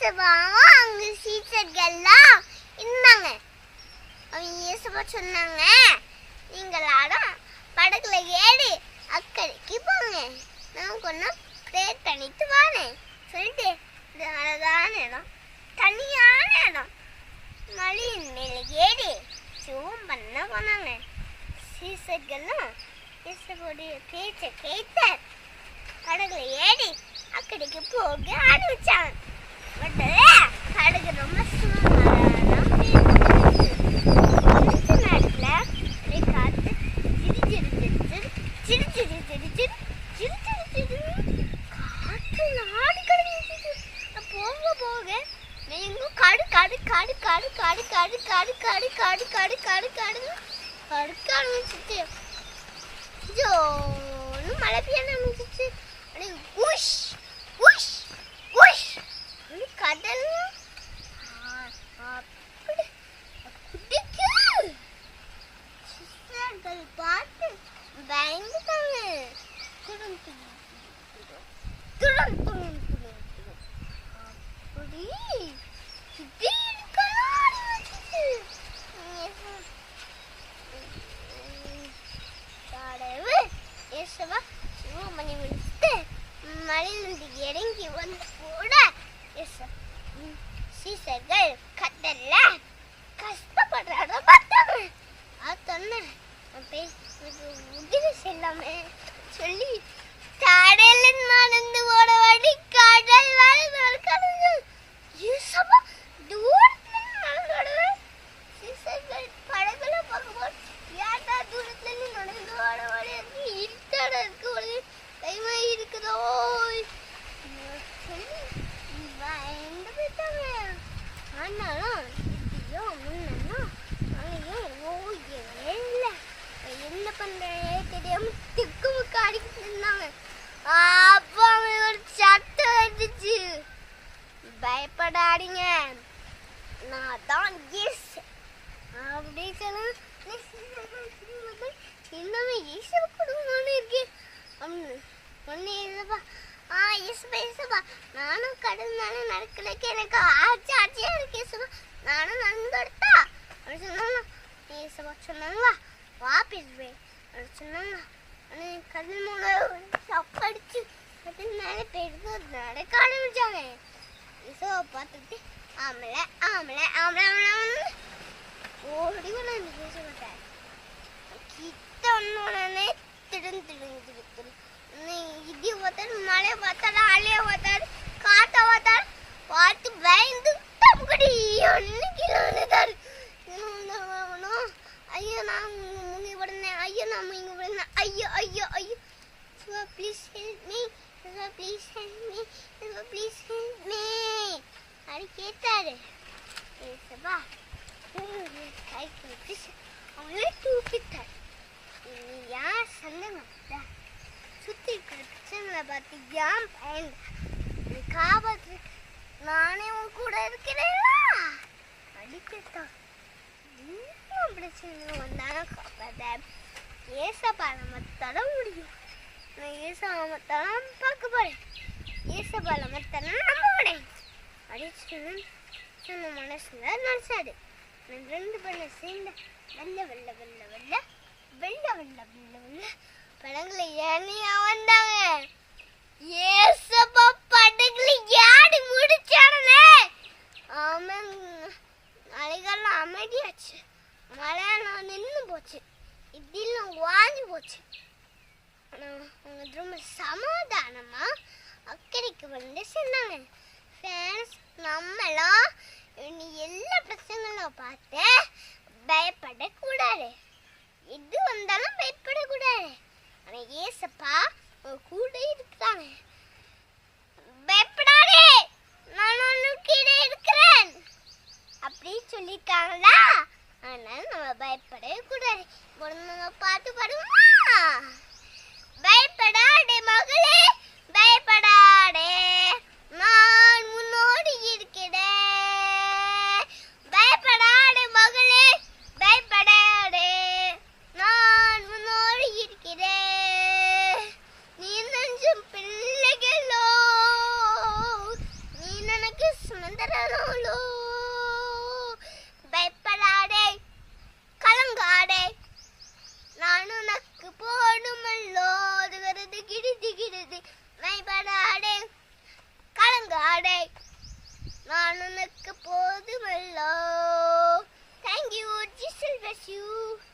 ஏசப்பாவும் அங்க சீசர்கள்லாம் இருந்தாங்க. அவங்க ஏசப்பா சொன்னாங்க, நீங்களாடும் படகுல ஏறி அக்கறைக்கு போங்க, நான் கொஞ்சம் ப்ரேயர் பண்ணிட்டு வானேன் சொல்லிட்டு இது அழகான இடம், தனியான இடம், மலையின் மேலே ஏறி ஜெபம் பண்ண போனாங்க. சீசர்களும் இயேசுவோடைய பேச்சை கேட்டு படகுல ஏறி அக்கறைக்கு போக ஆரம்பிச்சாங்க. பட் படகு ரொம்ப சுமாரான நேரத்தில் காத்து காற்று நாடு கிடந்துச்சு. போக போக எங்கும் காடு காடு காடு காடு காடு காடு காடு காடு காடு காடு காடு காடு கடுக்க ஆரம்பிச்சிச்சு. ஜோன்னு மழை பெய்ய ஆரம்பிச்சிச்சு. அப்படியே உஷ் உஷ் உஷ் கடல் அப்படி குடிக்கு சிஸ்டர்கள் பார்த்து பயந்துட்டாங்க. அப்படி மலையிலிருந்து இறங்கி வந்து கூட சீசர்கள் கடல்ல கஷ்டப்படுறாங்க பார்த்தாங்க. சொன்ன உதவி செல்லாம சொல்லி கடலின் மறந்து ஓட வழி கடல் வரை நடக்கிறது. தூரத்துல நடக்கிறது. சீசர்கள் படகுல பார்க்கும்போது ஏட்டா தூரத்துல நடந்து ஓட வழி இருக்கு, இருட்டாட இருக்கு, ஒரு டைமா இருக்குதோ சொல்லி பயந்து போயிட்டாங்க. ஆனாலும் இப்படியோ முன்னா ஓய்யவே இல்லை. என்ன பண்றே தெரியாம திக்குமுக்கு அடிக்கிட்டு இருந்தாங்க. அப்போ அவங்க ஒரு சத்தம் வந்துச்சு, பயப்படாதீங்க, நான் தான் எஸ் அப்படி சொல்ல இன்னும் ஈஸ்வர குடும்பம்னு இருக்கு அப்படின்னு ஒன்னு ஏசப்பா ஏசப்பா நானும் கடல் மேலே நடக்கிறதுக்கு எனக்கு ஆச்சியா இருக்கு ஏசப்பா, நானும் நடந்துட்டா அப்படி சொன்னாங்க. ஏசப்பா சொன்னாங்களா வா பேசுவேன் அப்படி சொன்னாங்க. ஆனால் கடல் மூலம் சப்படிச்சு கடல் மேலே போயிட்டு நடக்க ஆரம்பிச்சாங்க. ஏசப்பா பார்த்துட்டு ஆமலை ஆமலை ஆமலை ஆமலை ஓடி கொண்டு பேச மாட்டேன். கிட்ட உடனே திடுந்து இடி பார்த்தாரு, மழை பார்த்தாரு, அலைய பார்த்தாரு, காத்த பார்த்தாரு, பார்த்து பயந்து தம்படி ஒன்று கீழே வந்துட்டாரு. ஐயோ நான் முங்கி விடுனேன், ஐயோ நான் முங்கி விடுனேன், ஐயோ ஐயோ ஐயோ please help me, please help me, please help me அப்படி கேட்டாரு. ஏசப்பா கை கொடுத்து அவங்களே தூக்கிட்டாரு. யார் சொல்லுங்க, சுற்றி இருக்கிற பிரச்சனைகளை பார்த்து ஏன் பயந்து காப்பாற்று, நானே உன் கூட இருக்கிறேன்னா அடிக்கத்தான் இன்னும் பிரச்சனை வந்தாலும் காப்பாற்ற ஏசப்பா நம்ம தர முடியும். நான் ஏசப்பா நம்ம தரம் பார்க்க போறேன், ஏசப்பா நம்ம தரம் நம்ப போறேன் அப்படின்னு சொன்ன மனசுல நினைச்சாரு. ரெண்டு பேரை சேர்ந்து வெள்ள வெள்ள வெள்ள வெள்ள வெள்ள வெள்ள வெள்ள வெள்ள படகுல ஏனியா வந்தாங்க. ஏசப்பா படகுல ஏறி முடிச்சானே. அவன் அலைகள்லாம் அமைதியாச்சு, மழையெல்லாம் நின்று போச்சு, இதெல்லாம் வாங்கி போச்சு. ஆனால் அவங்க ரொம்ப சமாதானமா அக்கறைக்கு வந்து சேர்ந்தாங்க. ஃப்ரெண்ட்ஸ், நம்மளாம் எல்லா பிரச்சனைகளும் பார்த்து பயப்படக்கூடாது, எது வந்தாலும் பயப்படக்கூடாது. ஆனால் ஏசப்பா கூட இருக்கிறாங்க. பயப்படாதே, நான் ஒன்று கீழே இருக்கிறேன் அப்படின்னு சொல்லியிருக்காங்களா, அதனால நம்ம பயப்படவே கூடாது. நம்ம பாட்டு பாடுவோமா? பயப்படாதே மகளே, பயப்படாதே, நான் முன்னோடி இருக்கிறேன். பயப்படாதே மகளே, பயப்படாதே, நான் முன்னோடி இருக்கிறேன். நீ நெஞ்சும் பிள்ளைகளோ, நீ எனக்கு சுமந்த hello. Thank you. Jesus bless you.